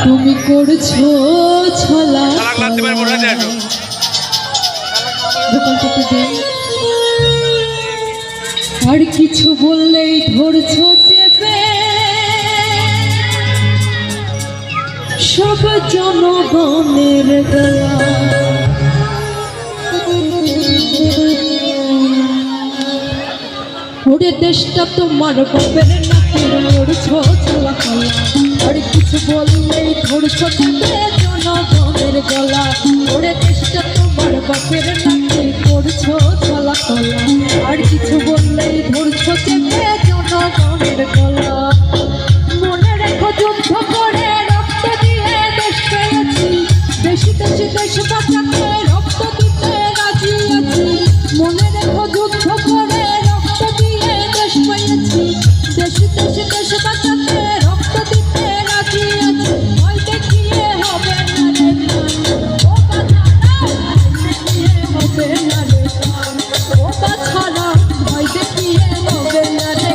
তুমি করছো ছলা আর কিছু বললেই ধরছো চেপে সব জনগণের গলা। ওরে দেশটা তোমার বাপের নাকি করছো ছলা কলা আর কিছু বললেই ধরছো চেপে জনগণের গলা। ওরে দেশটা তোমার বাপের নাকি করছো ছলা কলা আর কিছু বললেই ধরছো চেপে জনগণের গলা। মনে রেখো যুদ্ধ করে রক্ত দিয়ে দেশ পেয়েছি, দেশি দেশি দেশ বাঁচাতে রক্ত দিতে রাজি আছি। মনে রেখো যুদ্ধ করে রক্ত দিয়ে দেশ পেয়েছি, দেশি দেশি দেশ বাঁচাতে রক্ত দিতে রাজি আছি। ভয় দেখিয়ে হবে না রে ও বাছারা, দেখিয়ে হবে না রে ও বাছারা, ভয় দেখিয়ে হবে না রে।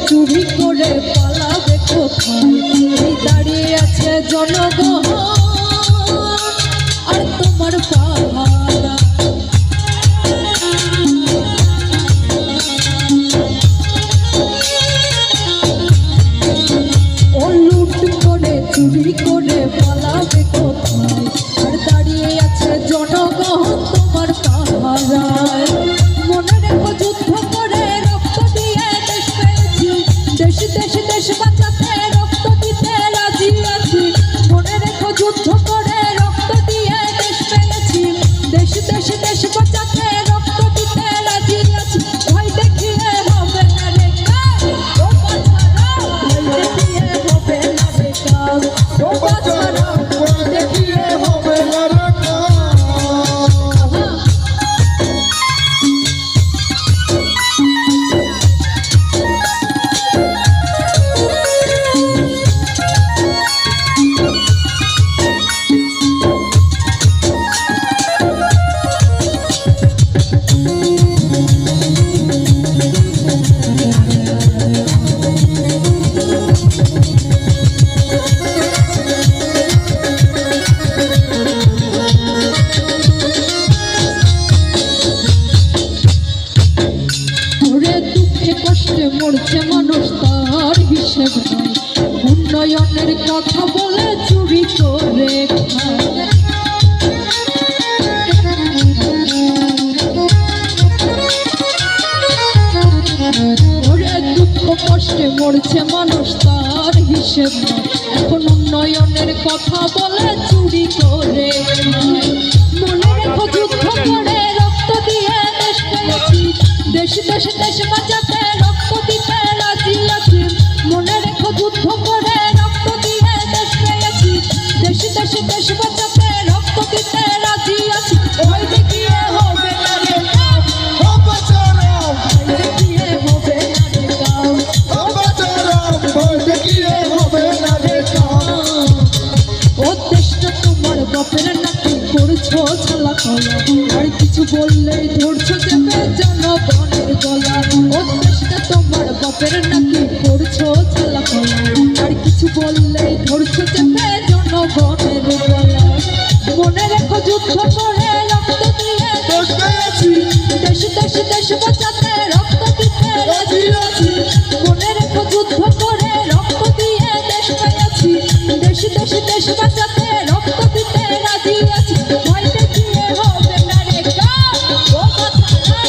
চুরি করে পালাবে কোথায়, দাঁড়িয়ে আছে জনগণ আর তোমার পাহারা। ও লুট করে চুরি করে পালাবে কোথায় আর দাঁড়িয়ে আছে জনগণ তোমার পাহারায়। মনে রেখো যুদ্ধ করে রক্ত দিয়ে দেশ পেয়েছি, দেশি দেশি দেশ বাঁচাতে রক্ত দিতে রাজি আছি। মনে রেখো যুদ্ধ করে রক্ত দিয়ে দেশ পেয়েছি, দেশি দেশি দেশ বাঁচাতে রক্ত দিতে রাজি আছি। ভয় দেখিয়ে হবে না রে ও বাছারা, ভয় দেখিয়ে হবে না রে ও বাছারা, ভয় দেখিয়ে হবে না রে। মরছে মানুষ তার হিসেব নাই, উন্নয়নের কথা বলে চুরি করে খায়। ওরে দুঃখ কষ্টে মরছে মানুষ তার হিসেব নাই, এখন উন্নয়নের কথা বলে চুরি করে খায়। মনে রেখো যুদ্ধ করে রক্ত দিয়ে দেশ পেয়েছি, দেশি দেশে দেশ বাঁচাতে রক্ত দিতে রাজি আছি। মনে রেখো যুদ্ধ করে রক্ত দিয়ে দেশ পেয়েছি, দেশি দেশে দেশ বাঁচাতে রক্ত দিতে রাজি আছি। ভয় দেখিয়ে হবে না রে ও বাছারা, ভয় দেখিয়ে হবে না রে ও বাছারা, ভয় দেখিয়ে হবে না রে। ও দেশটা তোমার বাপের নাকি করছো ছলা কলা আর কিছু বললেই ধরছো চেপে জনগণের গলা। ও দেশটা তোমার বাপের নাকি করছো ছলা কলা আর কিছু বললেই ধরছো চেপে জনগণের গলা। মনে রেখো যুদ্ধ করে রক্ত দিয়ে দেশ পেয়েছি, দেশি দেশি দেশ বাঁচাতে রক্ত দিতে রাজি আছি। মনে রেখো যুদ্ধ করে রক্ত দিয়ে দেশ পেয়েছি, দেশি দেশি দেশ বাঁচাতে রক্ত দিতে রাজি আছি। ভয় দেখিয়ে হবে না রে ও বাছারা,